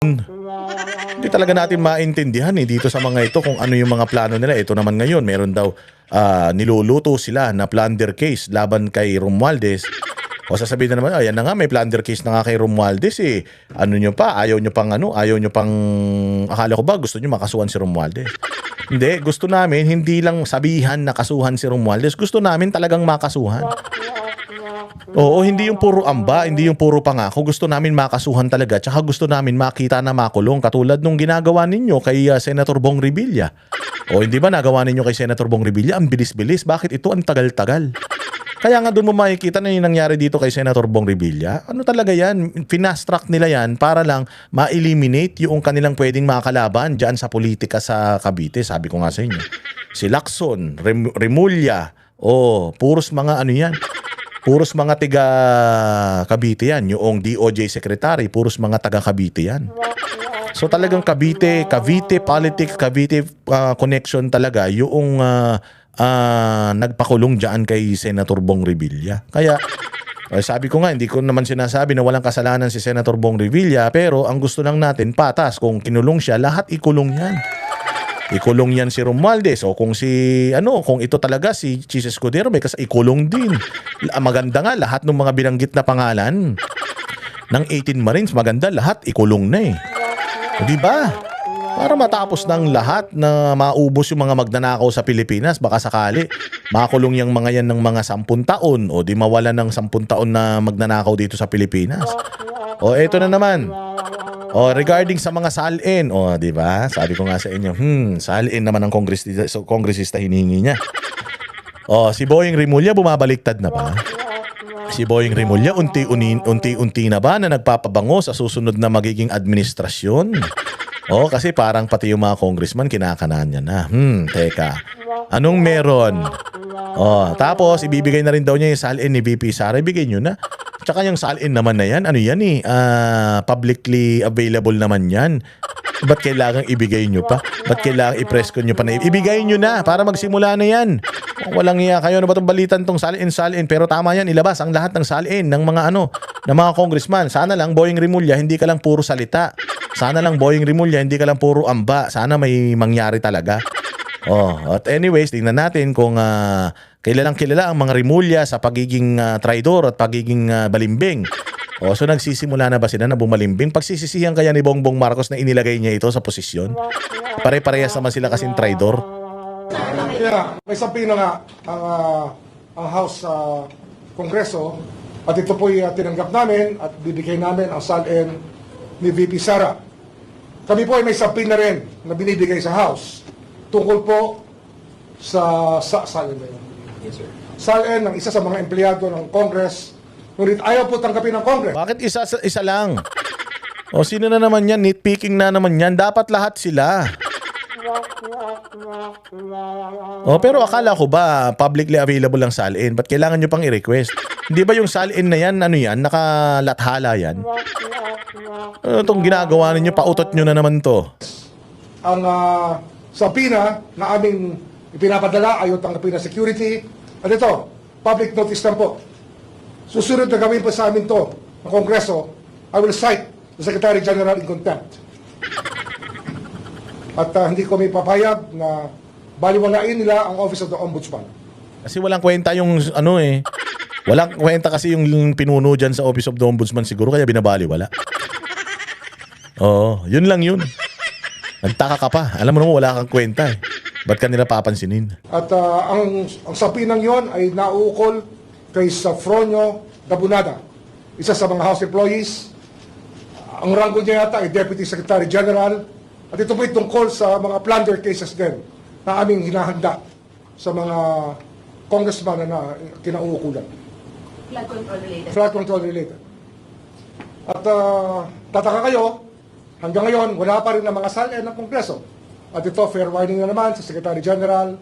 Hindi talaga natin maintindihan dito sa mga ito kung ano yung mga plano nila. Ito naman ngayon, meron daw niluluto sila na plunder case laban kay Romualdez. O sasabihin na naman, ayan na nga, may plunder case na nga kay Romualdez eh. Ano nyo pa? Ayaw nyo pang akala ko ba gusto nyo makasuhan si Romualdez? Hindi, gusto namin hindi lang sabihan na kasuhan si Romualdez. Gusto namin talagang makasuhan. Oo, hindi yung puro amba, hindi yung puro pangako. Gusto namin makasuhan talaga. Tsaka gusto namin makita na makulong. Katulad nung ginagawa ninyo kay Senator Bong Revilla. O hindi ba nagawa ninyo kay Senator Bong Revilla? Ang bilis-bilis. Bakit ito ang tagal-tagal? Kaya nga doon mo makikita na yung nangyari dito kay Senator Bong Revilla. Ano talaga yan? Fast track nila yan para lang ma-eliminate yung kanilang pwedeng makakalaban dyan sa politika sa Cavite. Sabi ko nga sa inyo. Si Lacson, Remulla, puros mga ano yan. Puros mga tiga Cavite yan. Yung DOJ Secretary, puros mga taga Cavite yan. So talagang Cavite politics, Cavite connection talaga yung nagpakulong dyan kay Senator Bong Revilla. Kaya sabi ko nga, hindi ko naman sinasabi na walang kasalanan si Senator Bong Revilla, pero ang gusto lang natin patas. Kung kinulong siya, lahat ikulong yan. Ikulong yan si Romualdez o kung kung ito talaga si Chis Escudero, may ikulong din. Maganda nga lahat ng mga binanggit na pangalan ng 18 Marines, maganda lahat ikulong na eh. Di ba? Para matapos ng lahat na maubos yung mga magnanakaw sa Pilipinas, baka sakali makulong yung mga yan ng mga 10 taon o di mawala ng 10 taon na magnanakaw dito sa Pilipinas. O eto na naman. Regarding sa mga salin, di ba? Sabi ko nga sa inyo, salin naman ng kongresista hinihingi niya. Si Boying Remulla bumabaliktad na ba? Si Boying Remulla unti-unti na ba na nagpapabango sa susunod na magiging administrasyon? Kasi parang pati yung mga congressman kinakanan niya na. Teka. Anong meron? Tapos ibibigay na rin daw niya yung salin ni VP Sara. Ibigay niyo na. Tsaka yung salin naman na yan, ano yan publicly available naman yan. Ba't kailangan ibigay nyo pa? Ba't kailangan i-press ko nyo pa na ibigay nyo na para magsimula na yan? Walang iya kayo. Ano ba itong balitan tong salin? Pero tama yan, ilabas ang lahat ng salin ng mga ng mga congressman. Sana lang, Boying Remulla, hindi ka lang puro salita. Sana lang, Boying Remulla, hindi ka lang puro amba. Sana may mangyari talaga. At anyways, tingnan natin kung kilalang kilala ang mga Remulla sa pagiging traidor at pagiging balimbing. So nagsisimula na ba sila na bumalimbing? Pagsisisihan kaya ni Bongbong Marcos na inilagay niya ito sa posisyon? Pare-parehas naman sila kasing traidor. Yeah, may sabihin na nga ang House Kongreso at ito po'y tinanggap namin at bibigay namin ang salin ni VP Sara. Kami po ay may sabihin na rin na binibigay sa House tungkol po sa salin na yun. Yes, sir. Salin ng isa sa mga empleyado ng Congress, ngunit ayaw po tanggapin ng Congress. Bakit isa lang? Sino na naman yan? Nitpicking na naman yan. Dapat lahat sila. Pero akala ko ba publicly available ang salin? Ba't kailangan nyo pang i-request? Hindi ba yung salin na yan, nakalathala yan? Itong ginagawa ninyo, pautot nyo na naman to. Ang sabina na aming ipinapadala ayaw tanggapin ng security. At ito, public notice lang po. Susunod na gawin po sa amin to ng Kongreso, I will cite the Secretary General in contempt. At hindi ko may papayag na baliwalain nila ang Office of the Ombudsman. Kasi walang kwenta yung walang kwenta kasi yung pinuno dyan sa Office of the Ombudsman siguro kaya binabaliwala. Yun lang yun. Nagtaka ka pa. Alam mo naman wala kang kwenta eh. Ba't ka nila papansinin? At ang sapinang yon ay nauukol kay Safronio Dabunada, isa sa mga House employees. Ang ranggo niya yata ay Deputy Secretary General. At ito po'y tungkol sa mga plunder cases din na aming hinahanda sa mga congressman na kinauukulan. Flood control related. Flood control related. At tataka kayo, hanggang ngayon, wala pa rin ang mga salin ng Kongreso. At ito, fair warning na naman sa Secretary General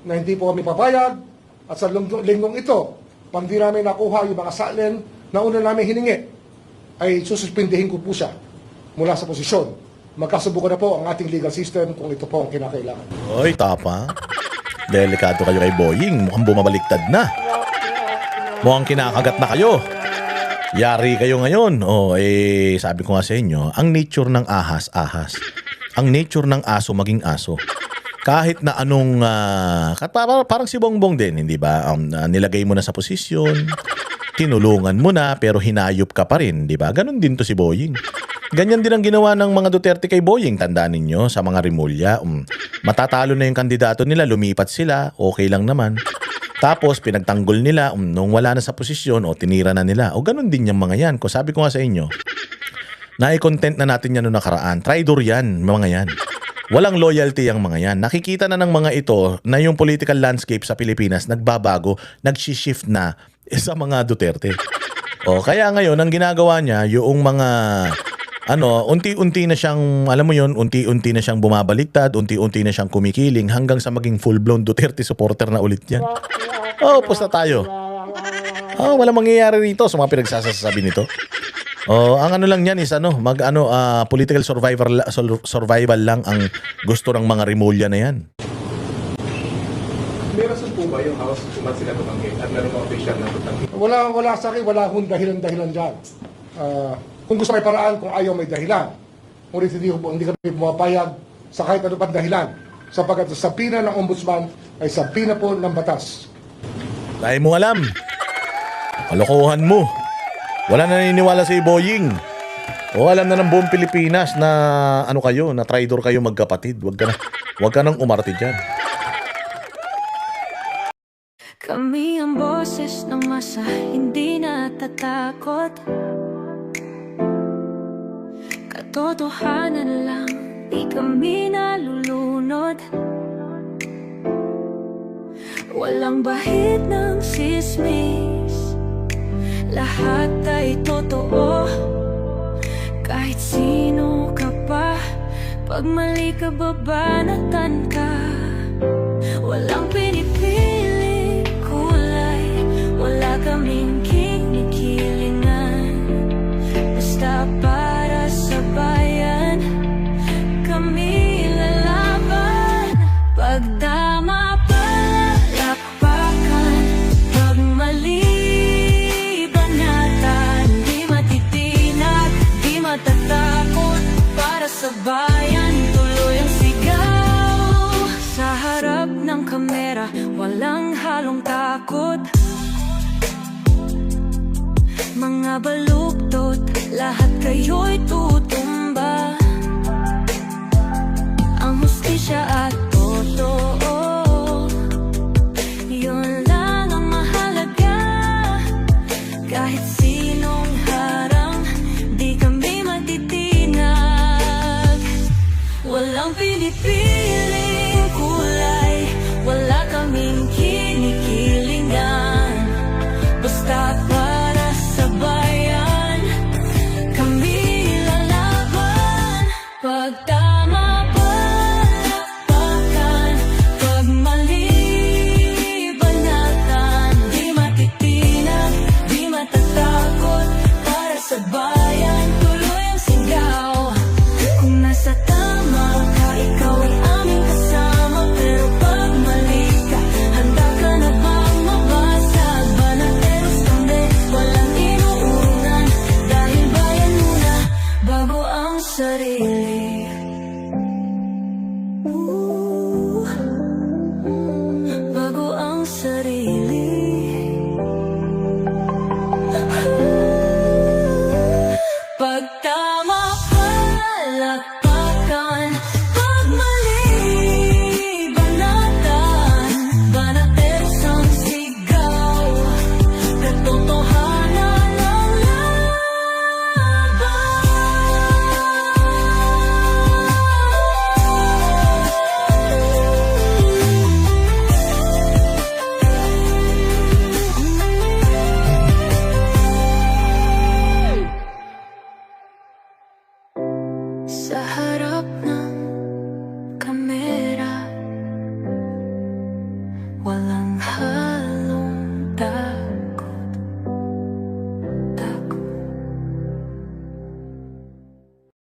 na hindi po kami papayag. At sa linggong ito, pag di namin nakuha yung mga salin na una namin hiningi, ay sususpindihin ko po siya mula sa posisyon. Magkasubukan na po ang ating legal system kung ito po ang kinakailangan. Oy, tapa. Delikado kayo kay Boying. Mukhang bumabaliktad na. Mukhang kinakagat na kayo. Yari kayo ngayon. Sabi ko nga sa inyo, ang nature ng ahas, ahas. Ang nature ng aso, maging aso. Kahit na anong, parang si Bongbong din, hindi ba? Nilagay mo na sa posisyon, tinulungan mo na, pero hinayop ka pa rin, di ba? Ganon din to si Boying. Ganyan din ang ginawa ng mga Duterte kay Boying. Tandaan ninyo sa mga Rimulya. Matatalo na yung kandidato nila, lumipat sila, okay lang naman. Tapos pinagtanggol nila, nung wala na sa posisyon, tinira na nila. Ganon din yung mga yan. Kung sabi ko nga sa inyo, nai-content na natin yan noong nakaraan. Traitor yan, mga yan. Walang loyalty ang mga yan. Nakikita na ng mga ito na yung political landscape sa Pilipinas nagbabago, nag-shift na sa mga Duterte. Kaya ngayon, ang ginagawa niya, yung mga unti-unti na siyang, alam mo yun, unti-unti na siyang bumabaliktad, unti-unti na siyang kumikiling hanggang sa maging full-blown Duterte supporter na ulit yan. Pusta tayo. Walang mangyayari rito sa mga pinagsasasabi nito. Ang ano lang yan is political survival lang ang gusto ng mga Rimulya na yan. May rason po ba yung House kung ba't sila tumanggi at meron mga official na tumanggi? Wala sa akin, wala akong dahilan dyan. Kung gusto may paraan, kung ayaw may dahilan. Ngunit hindi kami pumapayag sa kahit ano pang dahilan. Sapagkat sa sapina ng ombudsman ay sapina po ng batas. Dahil mo alam. Kalokohan mo. Wala na naniniwala si Boying. Alam na ng buong Pilipinas na na traitor kayo magkapatid. Wag ka nang umarte dyan. Kami ang boses ng masa, hindi natatakot. Katotohanan lang, di kami nalulunod. Walang bahid ng sismis, lahat ay totoo. Kahit sino ka pa, pag mali ka babanatan ka. Walang pinipili kulay, wala kaming kinikilingan. Basta para sa bayan, kami lalaban. Pag tama palakpakan, pag mali matatakot para sa bayan, tuloy ang sigaw. Sa harap ng kamera, walang halong takot. Mga baluktot, lahat kayo'y tutumba. Ang hustisya at totoo, yun lang ang mahalaga. Kahit sinong harang, di kami matitinag. Walang pinipiling kulay, wala kaming kinikilingan. Basta para sa bayan, kami lalaban. Pag tama palakpakan, pag mali banatan. Di matitinag, di matatakot para sa bayan, tuloy ang sigaw. Kung nasa tama ka, ikaw ay aming kasama. Pero pag mali ka, handa ka na bang mabasag? Banateros kami, walang inuunan, dahil bayan muna bago ang sarili.